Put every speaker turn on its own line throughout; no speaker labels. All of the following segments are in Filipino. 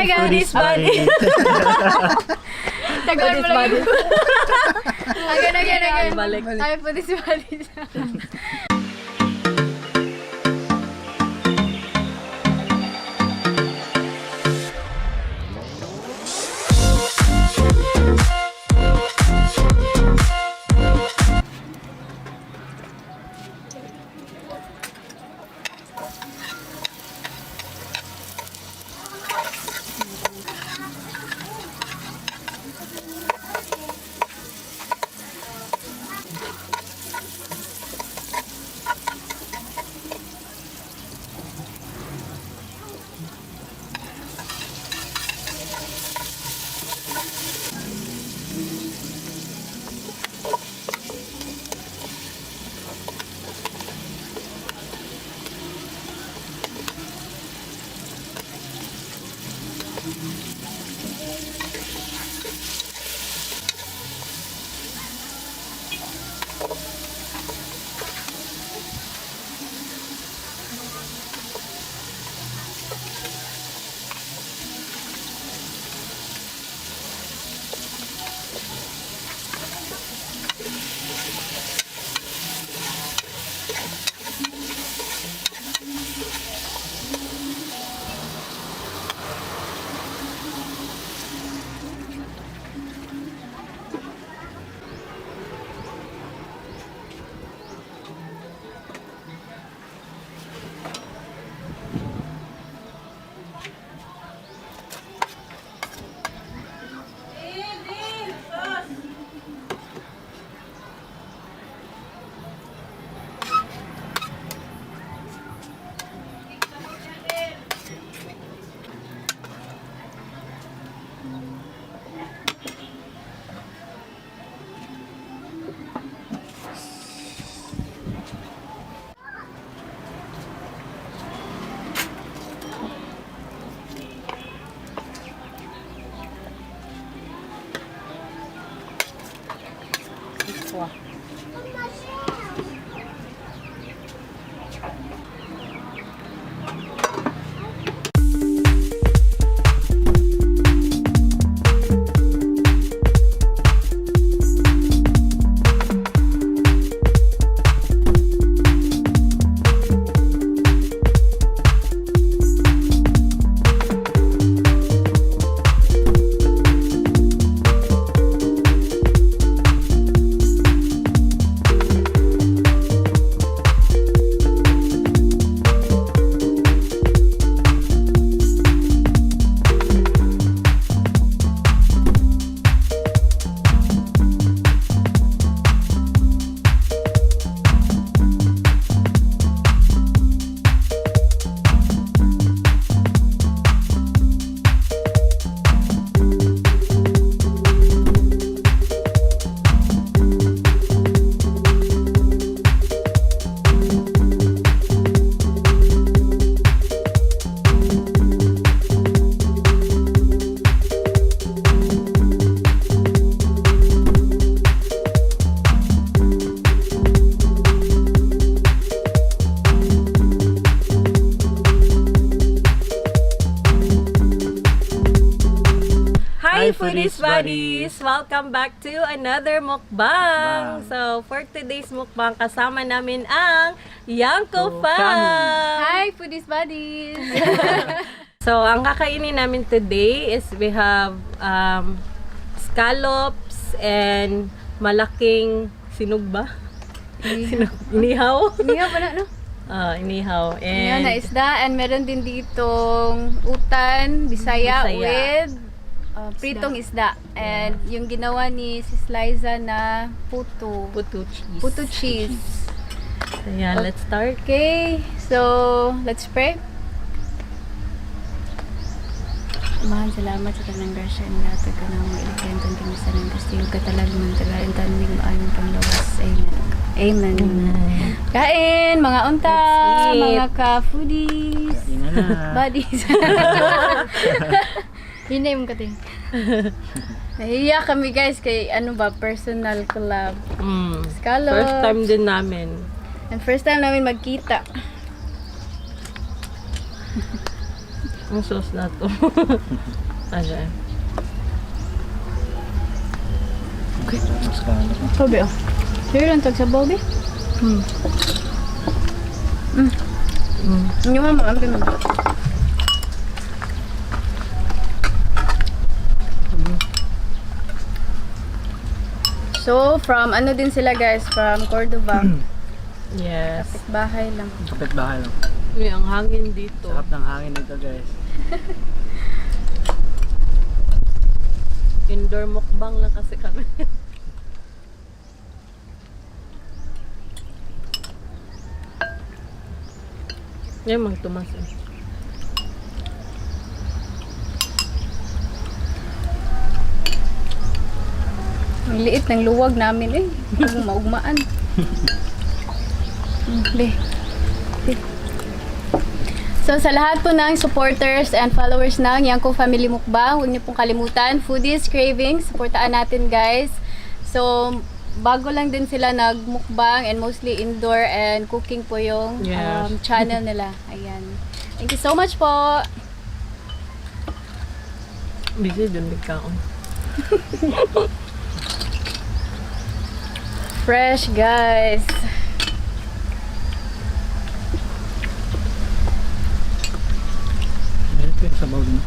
Foodies Buddies.
Tagaan mo lang yun. Again.
Balik.
Hi, Foodies Buddies.
Hi Foodies Buddies! Welcome back to another mukbang! So, for today's mukbang, kasama namin ang Yangco fam!
Hi, Foodies Buddies!
So, ang kakainin namin today is we have scallops and malaking sinog ba? Inihaw?
Inihaw pa na, no?
Inihaw.
Inihaw na
And
isda. And meron din ditong Utan Bisaya
Bisaya.
with pritong isda. And yung ginawa ni Sis Liza na puto.
puto cheese.
Puto cheese.
So, yeah, let's start.
Okay, so let's pray. Mahal salamat sa tanang grasya ng lahat ka na mga ilikyan kang kinisa ng kastiyo katalagman talagang tanwing maayong panglawas. Amen. Amen. Kain, mga unta,
Let's eat.
mga ka-foodies, buddies. Hinay mo kating. Nahiya kami guys kay ano ba, personal collab. Scallops.
First time din namin.
And first time namin magkita.
Ang sauce na to. Ano eh.
Okay.
Mas kano.
Sabi oh. Sige lang tag sa bobe. Yung mama, ampi mo. So, from ano din sila guys? From Cordova.
Yes.
Bahay lang.
Kapit-bahay lang.
Uy, ang hangin dito.
Sarap ng hangin nito guys.
Indoor mukbang lang kasi kami. Yan, Mang Tomas.
Ang liit ng luwag namin eh. Maugmaan. Be. So sa lahat po ng supporters and followers ng Yangco Family Mukbang, huwag niyo pong kalimutan, Foodies Cravings, supportaan natin guys. So bago lang din sila nagmukbang and mostly indoor and cooking po yung
Yes.
channel nila. Ayan. Thank you so much po.
Busy dun bigkaon.
Fresh guys.
Meron ko yung sabaw din.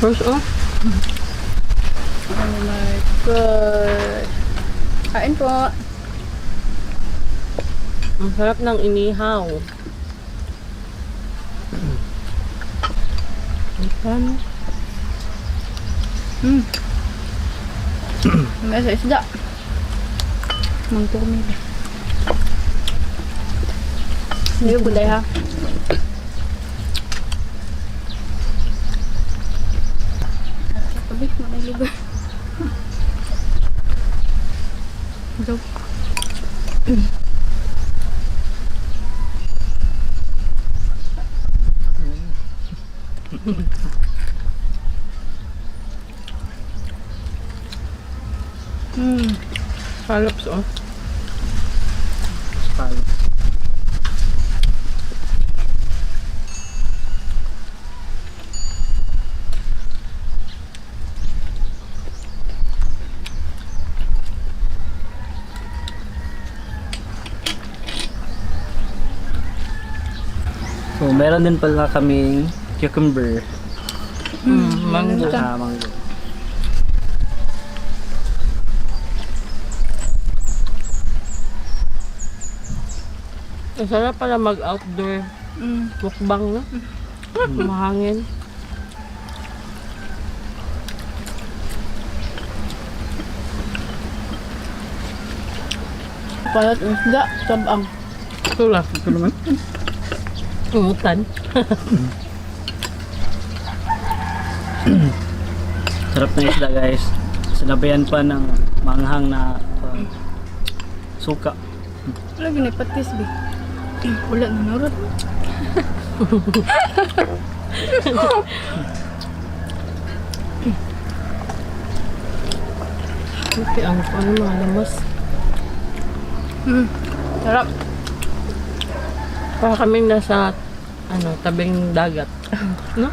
First off,
Oh my god. Kain po.
ang sarap ng inihaw. Ikan.
May sa isda. Mangtumi. Hindi ko buday ha. Sabi, manay lugar. Go.
Scallops oh.
Palo. So, meron din pala kaming cucumber.
Mango.
Mango.
Ang sarap pala mag-outdoor mukbang, no? Mahangin.
Palat ng isda, sabang.
Ito lang.
Ito naman.
Utan.
Sarap ng isda guys. Sinabayan pa ng manghang na suka.
Wala ginipatis, be. Wala na narot.
Okay, ang ano mga lamas.
Sarap.
Para kaming nasa tabing dagat. No?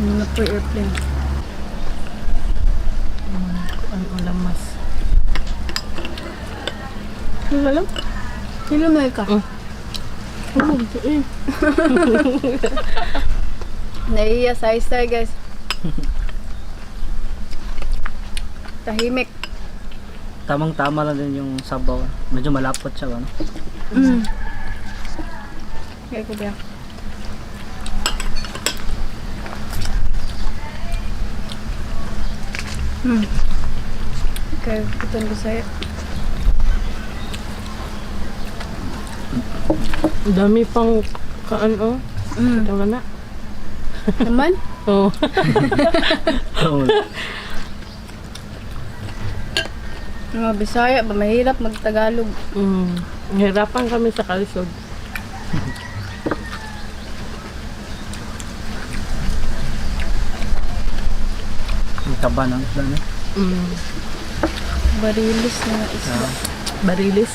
Ano na po airplane.
Ang lamas.
Ano lang? Sino na ka?
Oh, ito eh.
Naiya sa isa guys. Tahimik.
Tamang-tama lang din yung sabaw. Medyo malapot siya, ano?
Kaya ko ba? Okay, Utan Bisaya.
Ang dami pang kaan, oh. Ito na.
Naman?
Oh.
Oo.
Mga Bisaya ba mahirap magtagalog?
Nahirapan kami sa kalisod.
Ang taba ng isda, no?
Barilis na isda.
Barilis.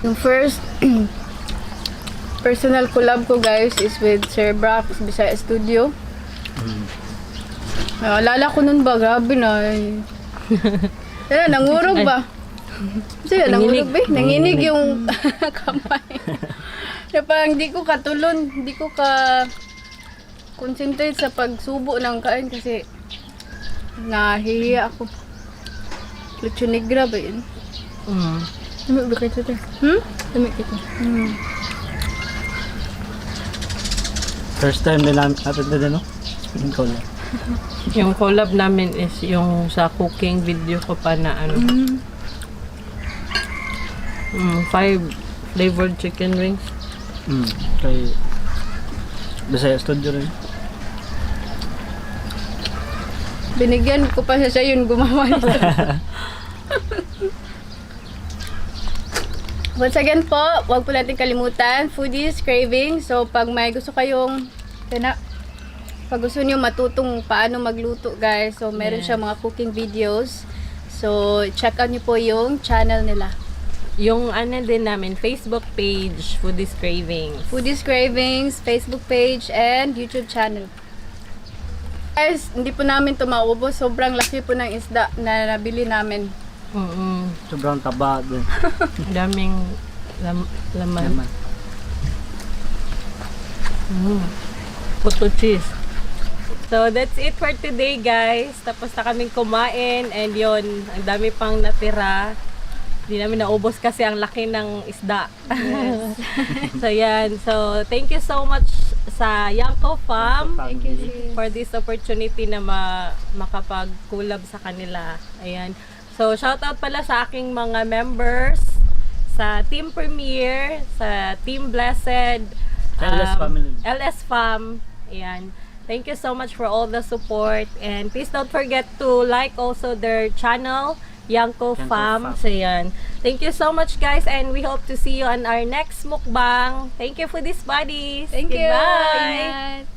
Yung first personal collab ko guys is with Sir Brax Bisaya Studio. Alala ko nun ba, grabe na. Yan, nangurog ba? Kasi nangurog ba? Nanginig yung kamay. Kaya parang di ko katulon, di ko ka concentrate sa pagsubo ng kain kasi nahihiya ako. Lucho negra ba yun? Lamig ba kayo ito? Lamig ito.
First time din natin din, no? Yung collab.
Yung collab namin is yung sa cooking video ko pa na 5 flavored chicken wings.
Kay Bisaya Studio rin.
Binigyan ko pa siya yun gumawa nito. Once again po, huwag po natin kalimutan, foodies, craving. So, pag may gusto kayong, pag gusto niyo matutong paano magluto, guys. So, meron siya mga cooking videos. So, check out niyo po yung channel nila.
Yung din namin, Facebook page, Foodies Cravings.
Foodies Cravings, Facebook page, and YouTube channel. Guys, hindi po namin ito maubos. Sobrang laki po ng isda na nabili namin.
Sobrang taba din.
Daming laman. Puto cheese. So, that's it for today, guys. Tapos na kaming kumain. And yun, ang dami pang natira. Hindi namin naubos kasi ang laki ng isda.
Yes.
So, yan. So, thank you so much sa Yangco Farm.
Thank you, sis.
For this opportunity na makapag-collab sa kanila. Ayan. So, shoutout pala sa aking mga members, sa Team Premier, sa Team Blessed,
LS Family.
LS Fam. Ayan. Thank you so much for all the support. And please don't forget to like also their channel, Yangco Fam. So, ayan. Thank you so much, guys. And we hope to see you on our next mukbang. Thank you for this, buddies.
Thank you.
Goodbye.
Ingat.